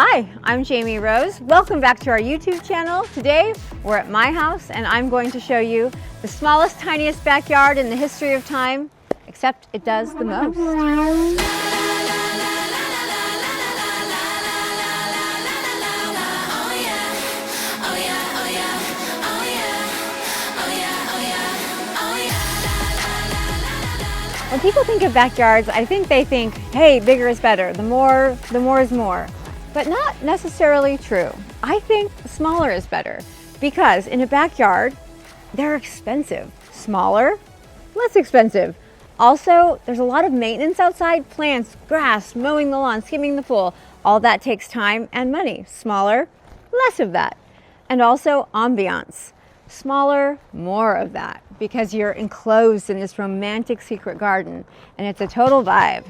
Hi, I'm Jaimee Rose. Welcome back to our YouTube channel. Today, we're at my house and I'm going to show you the smallest, tiniest backyard in the history of time, except it does the most. When people think of backyards, I think they think, hey, bigger is better. The more is more. But not necessarily true. I think smaller is better because in a backyard, they're expensive. Smaller, less expensive. Also, there's a lot of maintenance outside, plants, grass, mowing the lawn, skimming the pool. All that takes time and money. Smaller, less of that. And also ambiance. Smaller, more of that because you're enclosed in this romantic secret garden and it's a total vibe.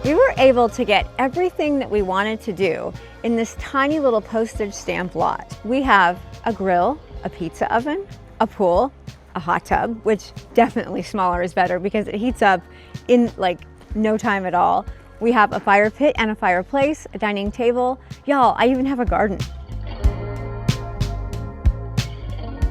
We were able to get everything that we wanted to do in this tiny little postage stamp lot. We have a grill, a pizza oven, a pool, a hot tub, which definitely smaller is better because it heats up in like no time at all. We have a fire pit and a fireplace, a dining table. Y'all, I even have a garden.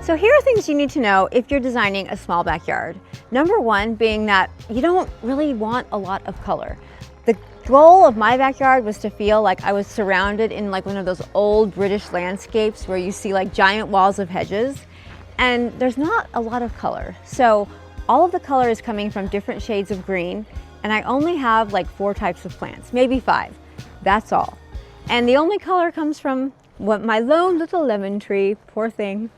So here are things you need to know if you're designing a small backyard. Number one being that you don't really want a lot of color. The goal of my backyard was to feel like I was surrounded in like one of those old British landscapes where you see like giant walls of hedges and there's not a lot of color. So all of the color is coming from different shades of green and I only have like 4 types of plants, maybe 5. That's all. And the only color comes from my lone little lemon tree, poor thing.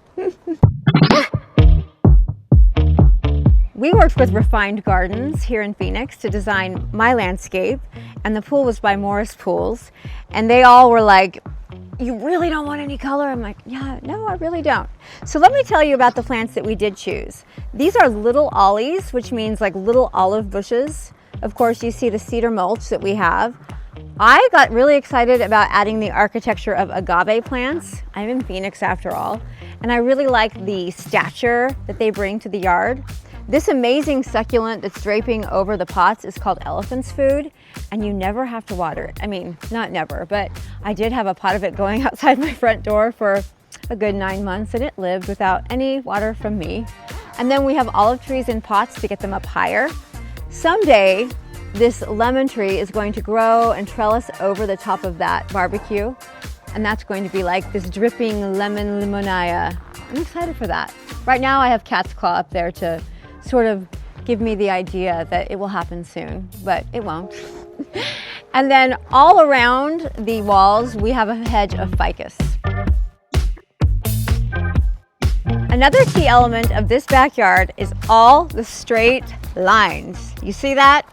We worked with Refined Gardens here in Phoenix to design my landscape, and the pool was by Morris Pools, and they all were like, you really don't want any color? I'm like, yeah, no, I really don't. So let me tell you about the plants that we did choose. These are little ollies, which means like little olive bushes. Of course, you see the cedar mulch that we have. I got really excited about adding the architecture of agave plants. I'm in Phoenix after all, and I really like the stature that they bring to the yard. This amazing succulent that's draping over the pots is called elephant's food, and you never have to water it. I mean, not never, but I did have a pot of it going outside my front door for a good 9 months, and it lived without any water from me. And then we have olive trees in pots to get them up higher. Someday, this lemon tree is going to grow and trellis over the top of that barbecue, and that's going to be like this dripping lemon limonaya. I'm excited for that. Right now, I have cat's claw up there to sort of give me the idea that it will happen soon, but it won't. And then all around the walls, we have a hedge of ficus. Another key element of this backyard is all the straight lines. You see that?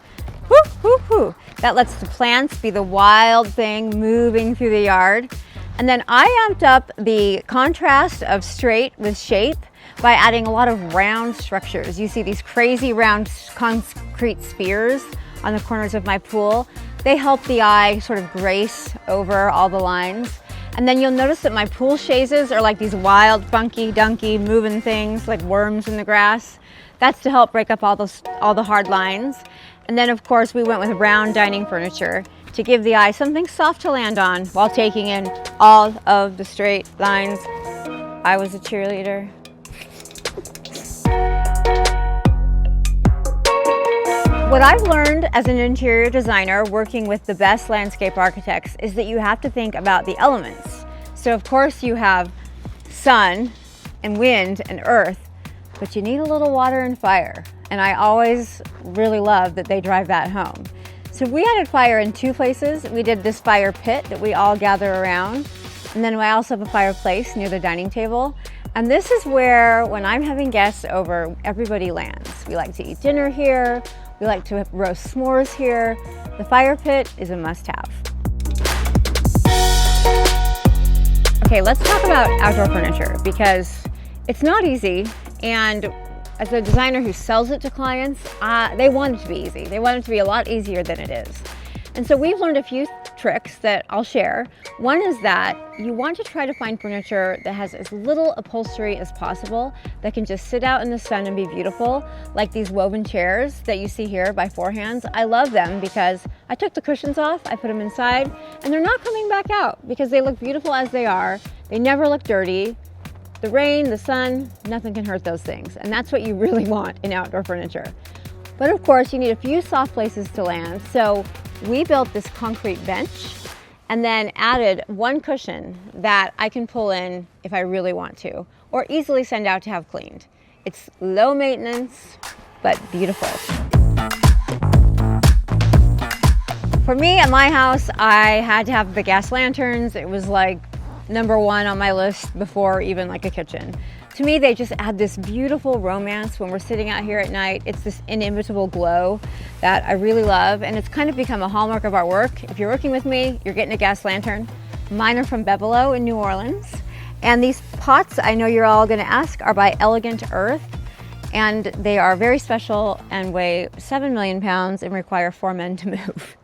Whoo, whoo, whoo. That lets the plants be the wild thing moving through the yard. And then I amped up the contrast of straight with shape by adding a lot of round structures. You see these crazy round concrete spheres on the corners of my pool. They help the eye sort of grace over all the lines. And then you'll notice that my pool chaises are like these wild, funky, dunky, moving things like worms in the grass. That's to help break up all the hard lines. And then of course we went with round dining furniture to give the eye something soft to land on while taking in all of the straight lines. I was a cheerleader. What I've learned as an interior designer working with the best landscape architects is that you have to think about the elements. So of course you have sun and wind and earth, but you need a little water and fire. And I always really love that they drive that home. So we added fire in 2 places. We did this fire pit that we all gather around. And then I also have a fireplace near the dining table. And this is where, when I'm having guests over, everybody lands. We like to eat dinner here. We like to roast s'mores here. The fire pit is a must-have. Okay, let's talk about outdoor furniture because it's not easy. And as a designer who sells it to clients, they want it to be easy. They want it to be a lot easier than it is. And so we've learned a few tricks that I'll share. One is that you want to try to find furniture that has as little upholstery as possible, that can just sit out in the sun and be beautiful, like these woven chairs that you see here by Forehands. I love them because I took the cushions off, I put them inside, and they're not coming back out because they look beautiful as they are. They never look dirty. The rain, the sun, nothing can hurt those things. And that's what you really want in outdoor furniture. But of course, you need a few soft places to land. So we built this concrete bench and then added one cushion that I can pull in if I really want to, or easily send out to have cleaned. It's low maintenance, but beautiful. For me, at my house, I had to have the gas lanterns. It was like #1 on my list before even like a kitchen. To me, they just add this beautiful romance when we're sitting out here at night. It's this inimitable glow that I really love, and it's kind of become a hallmark of our work. If you're working with me, you're getting a gas lantern. Mine are from Bevelo in New Orleans. And these pots, I know you're all gonna ask, are by Elegant Earth, and they are very special and weigh 7 million pounds and require 4 men to move.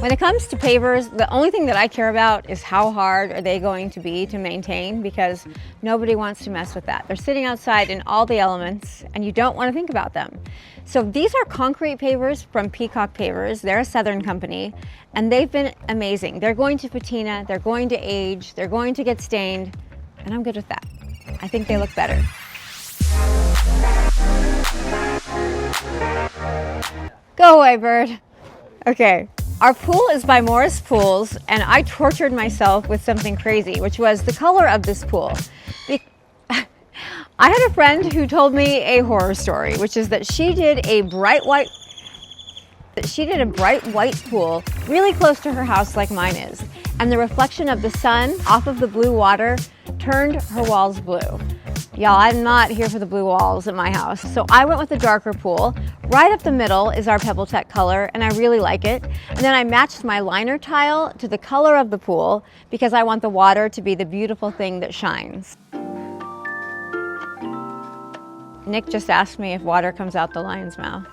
When it comes to pavers, the only thing that I care about is how hard are they going to be to maintain, because nobody wants to mess with that. They're sitting outside in all the elements and you don't want to think about them. So these are concrete pavers from Peacock Pavers. They're a Southern company and they've been amazing. They're going to patina, they're going to age, they're going to get stained, and I'm good with that. I think they look better. Go away, bird. Okay. Our pool is by Morris Pools, and I tortured myself with something crazy, which was the color of this pool. I had a friend who told me a horror story, which is that she did a bright white pool really close to her house like mine is, and the reflection of the sun off of the blue water turned her walls blue. Y'all, I'm not here for the blue walls at my house. So I went with a darker pool. Right up the middle is our Pebble Tech color, and I really like it. And then I matched my liner tile to the color of the pool because I want the water to be the beautiful thing that shines. Nick just asked me if water comes out the lion's mouth.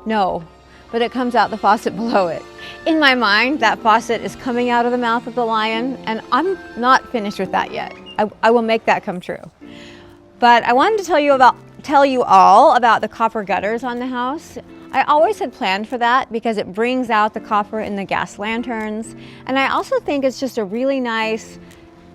No, but it comes out the faucet below it. In my mind, that faucet is coming out of the mouth of the lion, and I'm not finished with that yet. I will make that come true. But I wanted to tell you all about the copper gutters on the house. I always had planned for that because it brings out the copper in the gas lanterns. And I also think it's just a really nice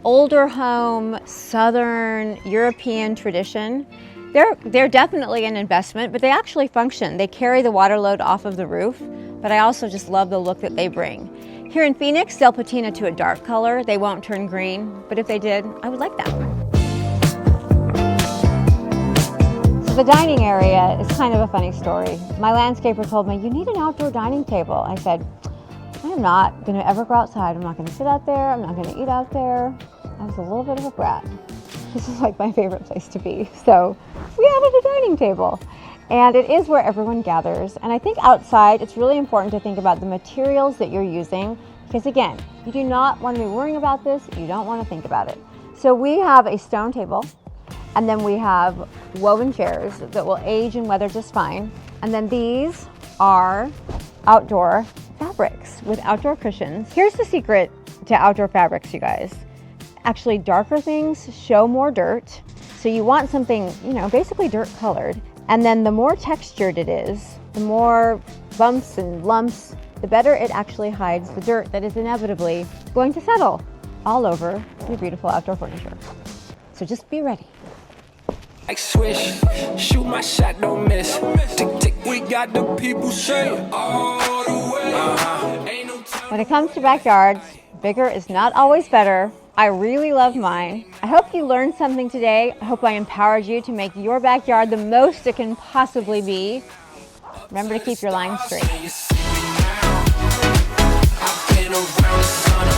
older home, Southern European tradition. They're definitely an investment, but they actually function. They carry the water load off of the roof, but I also just love the look that they bring. Here in Phoenix, they'll patina to a dark color. They won't turn green, but if they did, I would like that. The dining area is kind of a funny story. My landscaper told me, you need an outdoor dining table. I said, I am not going to ever go outside. I'm not going to sit out there. I'm not going to eat out there. I was a little bit of a brat. This is like my favorite place to be. So we added a dining table. And it is where everyone gathers. And I think outside, it's really important to think about the materials that you're using. Because again, you do not want to be worrying about this. You don't want to think about it. So we have a stone table. And then we have woven chairs that will age and weather just fine. And then these are outdoor fabrics with outdoor cushions. Here's the secret to outdoor fabrics, you guys. Actually, darker things show more dirt. So you want something, basically dirt colored. And then the more textured it is, the more bumps and lumps, the better it actually hides the dirt that is inevitably going to settle all over your beautiful outdoor furniture. So just be ready. Like swish, shoot my shot, don't miss. Tick, tick, we got the people saying all the way. Ain't no time. When it comes to backyards, bigger is not always better. I really love mine. I hope you learned something today. I hope I empowered you to make your backyard the most it can possibly be. Remember to keep your lines straight. I've been around the sun.